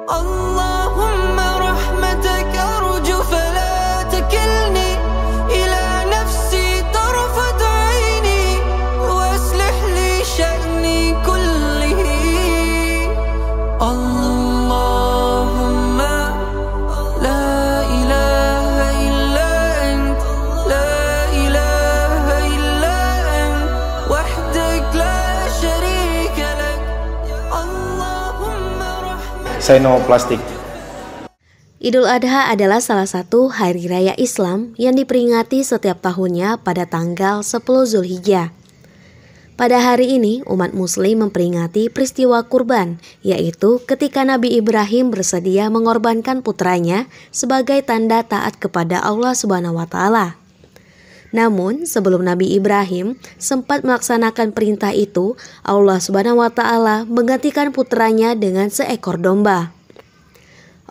Allahumma rahmatak arju fala takilni ila nafsi tarfat aini waslih li sya'ni kullihi. Allahumma la ilaha illa ant, la ilaha illa ant, wahdak la syarika lak. Allahumma rahmatak. Sinoplastik. Idul Adha adalah salah satu hari raya Islam yang diperingati setiap tahunnya pada tanggal 10 Zulhijjah. Pada hari ini, umat muslim memperingati peristiwa kurban, yaitu ketika Nabi Ibrahim bersedia mengorbankan putranya sebagai tanda taat kepada Allah Subhanahu wa Ta'ala. Namun, sebelum Nabi Ibrahim sempat melaksanakan perintah itu, Allah Subhanahu wa Ta'ala menggantikan putranya dengan seekor domba.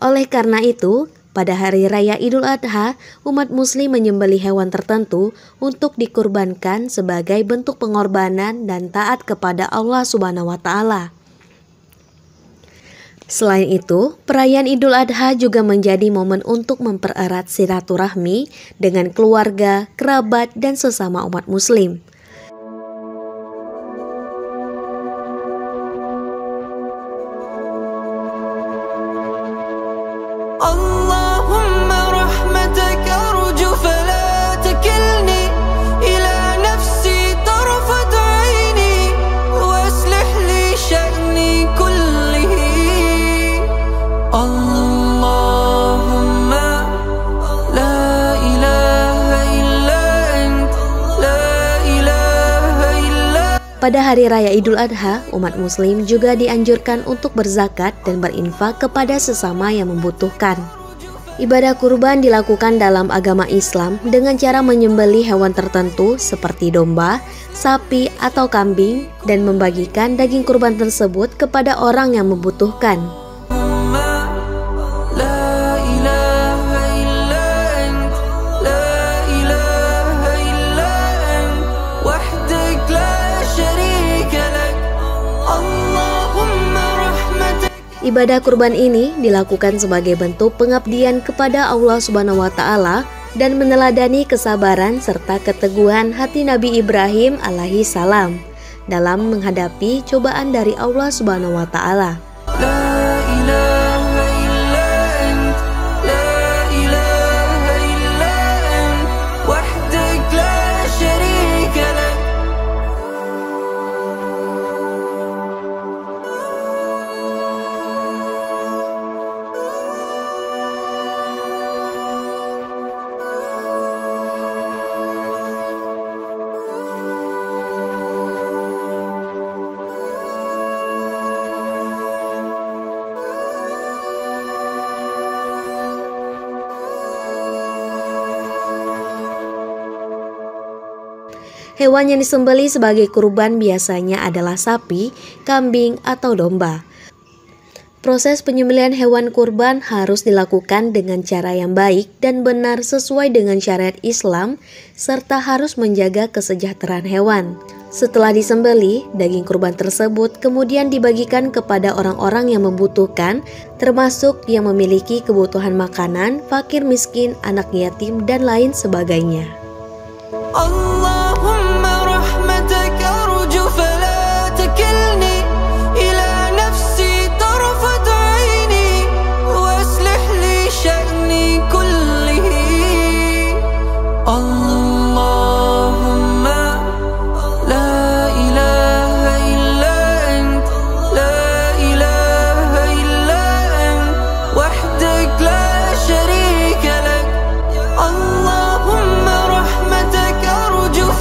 Oleh karena itu, pada hari raya Idul Adha, umat muslim menyembelih hewan tertentu untuk dikurbankan sebagai bentuk pengorbanan dan taat kepada Allah Subhanahu wa Ta'ala. Selain itu, perayaan Idul Adha juga menjadi momen untuk mempererat silaturahmi dengan keluarga, kerabat, dan sesama umat muslim. Allahumma rahmatak arju fala takilni ila nafsi tarfat aini waslih li sya'ni kullihi. Allahumma la ilaha illa ant, la ilaha illa. Pada hari raya Idul Adha, umat muslim juga dianjurkan untuk berzakat dan berinfak kepada sesama yang membutuhkan. Ibadah kurban dilakukan dalam agama Islam dengan cara menyembelih hewan tertentu seperti domba, sapi, atau kambing dan membagikan daging kurban tersebut kepada orang yang membutuhkan. La ilaha illa ant, la ilaha illa ant, wahdak la syarika lak. Allahumma rahmatak. Ibadah kurban ini dilakukan sebagai bentuk pengabdian kepada Allah Subhanahu wa Ta'ala dan meneladani kesabaran serta keteguhan hati Nabi Ibrahim alaihi salam dalam menghadapi cobaan dari Allah Subhanahu wa Ta'ala. La ilaha illa ant, la ilaha illa ant, wahdak la syarika lak. Hewan yang disembelih sebagai kurban biasanya adalah sapi, kambing, atau domba. Proses penyembelihan hewan kurban harus dilakukan dengan cara yang baik dan benar sesuai dengan syariat Islam, serta harus menjaga kesejahteraan hewan. Setelah disembelih, daging kurban tersebut kemudian dibagikan kepada orang-orang yang membutuhkan, termasuk yang memiliki kebutuhan makanan, fakir miskin, anak yatim, dan lain sebagainya. Allahumma rahmatak arju fala takilni ila nafsi tarfat aini waslih li sya'ni kullihi. Allahumma la ilaha illa ant, la ilaha illa ant, wahdak la syarika lak. Allahumma rahmatak arju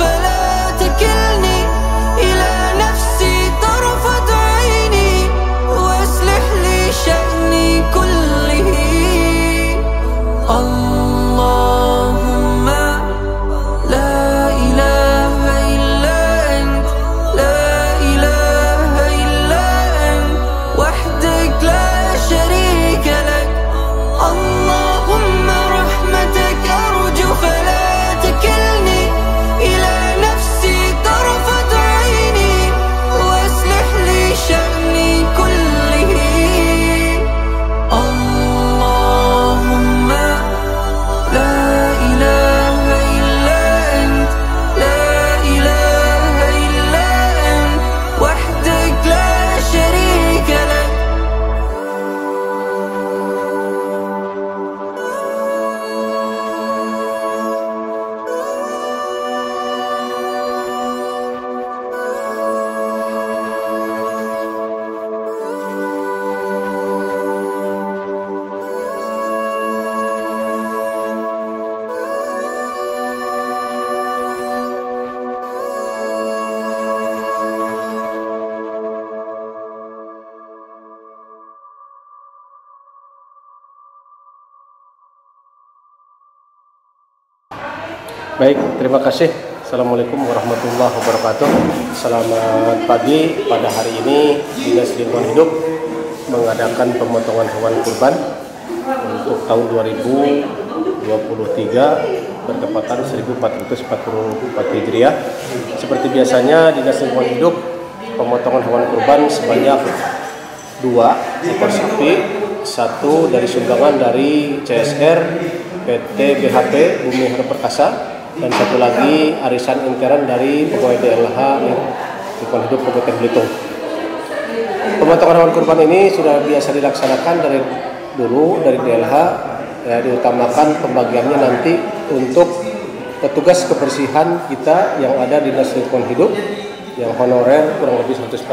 Baik, terima kasih. Assalamualaikum warahmatullahi wabarakatuh. Selamat pagi. Pada hari ini Dinas Lingkungan Hidup mengadakan pemotongan hewan kurban untuk tahun 2023 bertepatan 1444 Hijriah. Seperti biasanya Dinas Lingkungan Hidup pemotongan hewan kurban sebanyak 2 ekor sapi, 1 dari sumbangan dari CSR PT BHP Bumi Harta Perkasa, dan 1 lagi arisan intern dari pegawai DLH Lingkungan Hidup Kabupaten Belitung. Pemotongan hewan kurban ini sudah biasa dilaksanakan dari dulu dari DLH, ya, diutamakan pembagiannya nanti untuk petugas kebersihan kita yang ada di Dinas Lingkungan Hidup yang honorer kurang lebih 148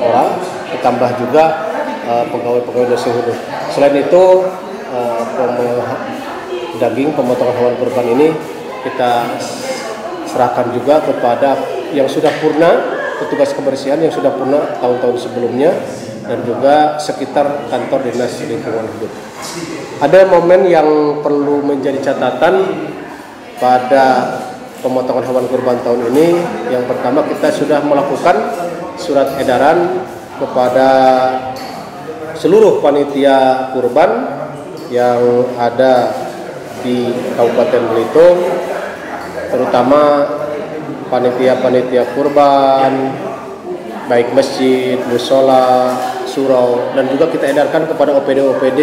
orang, ditambah juga pegawai-pegawai Dinas Lingkungan Hidup. Selain itu daging pemotongan hewan kurban ini kita serahkan juga kepada yang sudah purna, petugas kebersihan yang sudah purna tahun-tahun sebelumnya, dan juga sekitar kantor Dinas Lingkungan Hidup. Ada momen yang perlu menjadi catatan pada pemotongan hewan kurban tahun ini. Yang pertama, kita sudah melakukan surat edaran kepada seluruh panitia kurban yang ada di Kabupaten Belitung, terutama panitia-panitia kurban, baik masjid, musola, surau, dan juga kita edarkan kepada OPD-OPD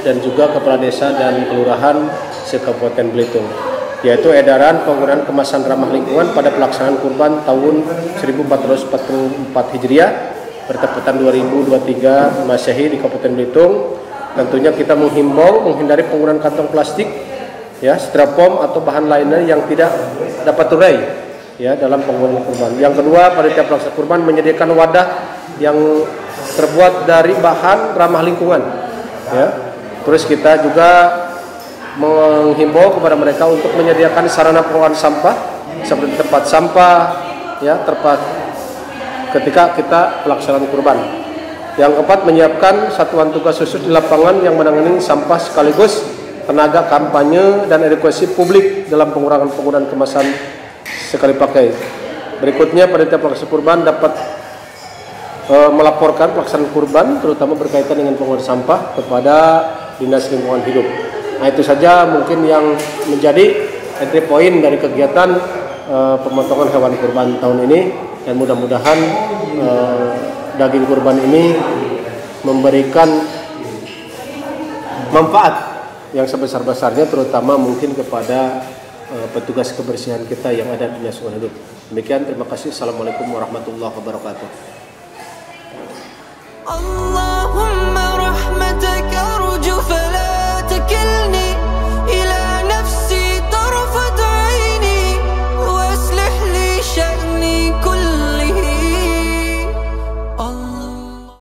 dan juga kepala desa dan kelurahan se-Kabupaten Belitung, yaitu edaran penggunaan kemasan ramah lingkungan pada pelaksanaan kurban tahun 1444 Hijriah bertepatan 2023 Masehi di Kabupaten Belitung. Tentunya kita menghimbau menghindari penggunaan kantong plastik, ya, styrofoam atau bahan lainnya yang tidak dapat terurai, ya, dalam penggunaan kurban. Yang kedua, panitia pelaksana kurban menyediakan wadah yang terbuat dari bahan ramah lingkungan, ya. Terus kita juga menghimbau kepada mereka untuk menyediakan sarana pengolahan sampah seperti tempat sampah, ya, tepat ketika kita pelaksanaan kurban. Yang keempat, menyiapkan satuan tugas khusus di lapangan yang menangani sampah sekaligus tenaga kampanye dan edukasi publik dalam pengurangan penggunaan kemasan sekali pakai. Berikutnya, panitia pelaksana kurban dapat melaporkan pelaksanaan kurban terutama berkaitan dengan penggunaan sampah kepada Dinas Lingkungan Hidup. Nah, itu saja mungkin yang menjadi entry point dari kegiatan pemotongan hewan kurban tahun ini, dan mudah-mudahan daging kurban ini memberikan manfaat yang sebesar-besarnya, terutama mungkin kepada petugas kebersihan kita yang ada di Dinas Lingkungan Hidup. Demikian, terima kasih. Assalamualaikum warahmatullahi wabarakatuh. Allah